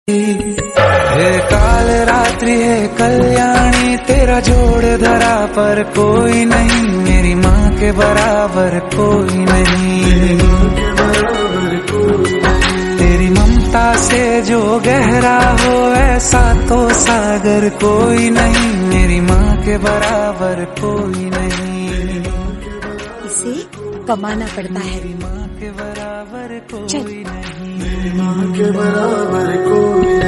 हे काल रात्रि है कल्याणी, तेरा जोड़ धरा पर कोई नहीं, मेरी माँ के बराबर कोई नहीं। तेरी ममता से जो गहरा हो ऐसा तो सागर कोई नहीं, मेरी माँ के बराबर कोई नहीं। इसे कमाना पड़ता है। मेरी माँ के बराबर कोई चल। नहीं, मेरी माँ के बराबर कोई